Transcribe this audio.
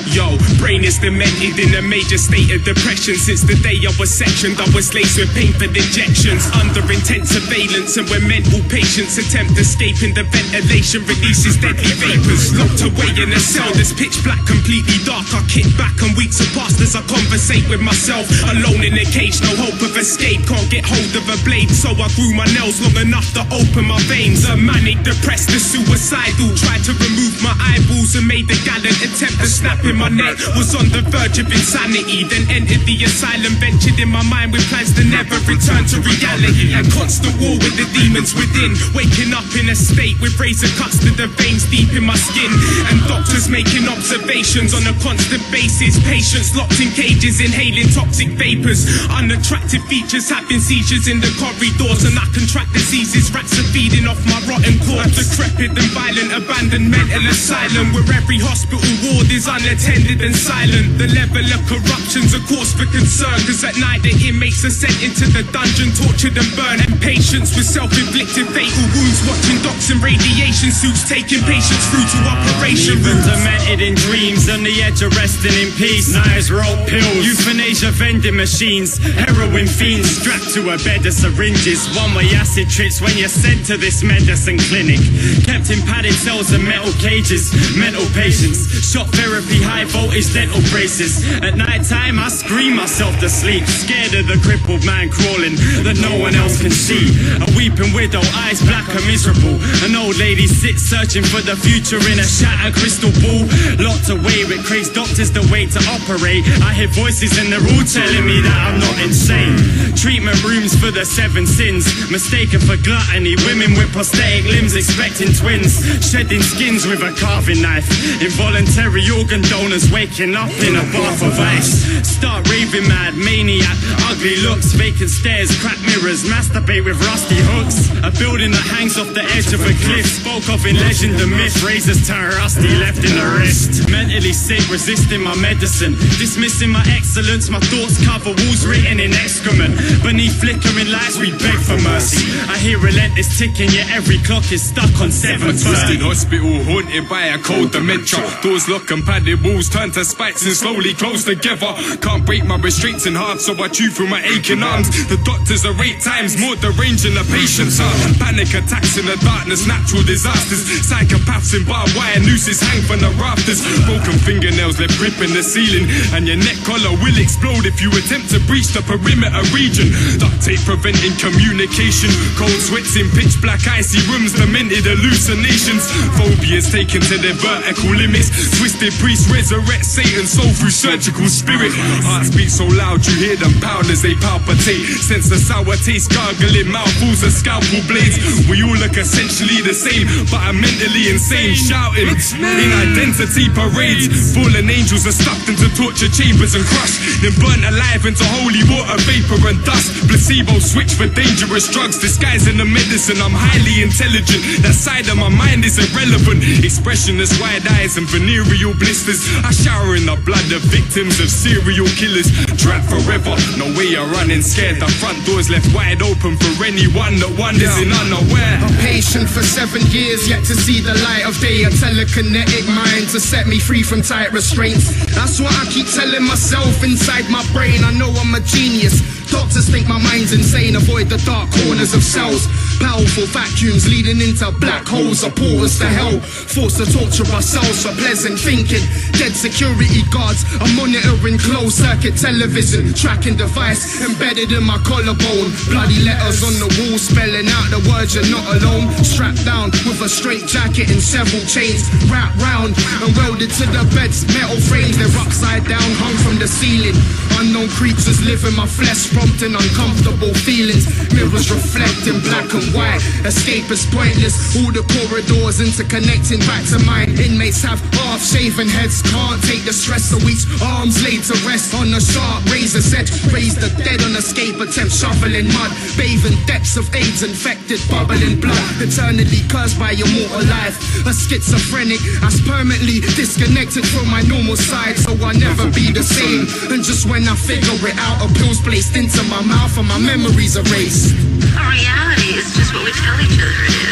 Yo, brain is demented in a major state of depression. Since the day I was sectioned, I was laced with painful injections. Under intense surveillance, and when mental patients attempt escaping, the ventilation releases deadly vapors. Locked away in a cell that's pitch black, completely dark. I kick back and weeks have passed as I conversate with myself. Alone in a cage, no hope of escape. Can't get hold of a blade, so I grew my nails long enough to open my veins. A manic, depressed, and suicidal. Tried to remove my eyeballs and made a gallant attempt to snap in my neck. Was on the verge of insanity, then entered the asylum. Ventured in my mind with plans to never return to reality. A constant war with the demons within. Waking up in a state with razor cuts to the veins deep in my skin. And doctors making observations on a constant basis. Patients locked in cages, inhaling toxic vapors. Unattractive features, having seizures in the corridors. And I contract diseases, rats are feeding off my rotten corpse. A decrepit and violent abandoned mental asylum, where every hospital ward is unattended and silent. The level of corruption's a cause for concern, cause at night the inmates are sent into the dungeon, tortured and burned. And patients with self-inflicted fatal wounds, watching docs in radiation suits, taking patients through to operation rooms. Demented in dreams, on the edge of resting in peace. Knives, rope, pills, euthanasia vending machines, heroin fiends strapped to a bed of syringes. One-way acid trips when you're sent to this medicine clinic. Kept in padded cells and metal cages, mental patients. Shot therapy, high voltage dental braces. At night time I scream myself to sleep, scared of the crippled man crawling that no one else can see. A weeping widow, eyes black and miserable. An old lady sits searching for the future in a shattered crystal ball. Locked away with crazed doctors that wait to operate. I hear voices and they're all telling me that I'm not insane. Treatment rooms for the 7 sins, mistaken for gluttony. Women with prosthetic limbs expecting twins, shedding skins with a carving knife. Involuntary organ donors waking up in a bath of ice. Start raving mad, maniac, ugly looks, vacant stairs, cracked mirrors, masturbate with rusty hooks. A building that hangs off the edge of a cliff, spoke of in legend and myth. Razors turn rusty, left in the wrist. Mentally sick, resisting my medicine, dismissing my excellence. My thoughts cover walls written in excrement. Beneath flickering lights we beg for mercy. I hear relentless ticking, yet every clock is stuck on 7:30. Twisted hospital, haunted by a cold dementia. Doors lock and padded walls turn to spikes and slowly close together. Can't break my restraints in half, so I chew through my aching arms. The doctors are 8 times more deranged than the patients are. Panic attacks in the darkness, natural disasters. Psychopaths in barbed wire nooses hang from the rafters. Broken fingernails left gripping the ceiling, and your neck collar will explode if you attempt to breach the perimeter region. Duct tape preventing communication. Cold sweats in pitch black icy rooms, demented hallucinations. Phobias taken to their vertical limits. Twisted priests resurrect Satan's soul through surgical spirit. Hearts beat so loud you hear them pound as they palpitate. Sense the sour taste gargling, mouthfuls of scalpel blades. We all look essentially the same, but I'm mentally insane. Shouting in identity parades. Fallen angels are stuffed into torture chambers and crushed, then burnt alive into holy water, vapor and dust. Placebo switch for dangerous drugs, disguising the medicine. I'm highly intelligent, that side of my mind is irrelevant. Expressionless wide eyes and venereal blisters. I shower in the blood of victims of serial killers. Trapped forever, no way of running, scared. The front doors left wide open for anyone that wanders in unaware. I'm patient for 7 years, yet to see the light of day. A telekinetic mind to set me free from tight restraints. That's what I keep telling myself inside my brain. I know I'm a genius. Doctors think my mind's insane. Avoid the dark corners of cells. Powerful vacuums leading into black holes or portals to hell. Forced to torture ourselves for pleasant thinking. Dead security guards are monitoring closed circuit television. Tracking device embedded in my collarbone. Bloody letters on the wall spelling out the words you're not alone. Strapped down with a straight jacket and several chains wrapped round and welded to the bed's metal frames. They're upside down, hung from the ceiling. Unknown creatures live in my flesh, prompting uncomfortable feelings. Mirrors reflect in black and white. Escape is pointless. All the corridors interconnecting back to mine. Inmates have half-shaven heads, can't take the stress of each arms laid to rest on a sharp razor's edge. Raise the dead on escape attempt, shoveling mud, bathing depths of AIDS infected, bubbling blood. Eternally cursed by your mortal life. A schizophrenic, as permanently disconnected from my normal side, so I'll never be the same. And just when I figure it out, a pill's placed into my mouth and my memories erased. Reality is just what we tell each other it is.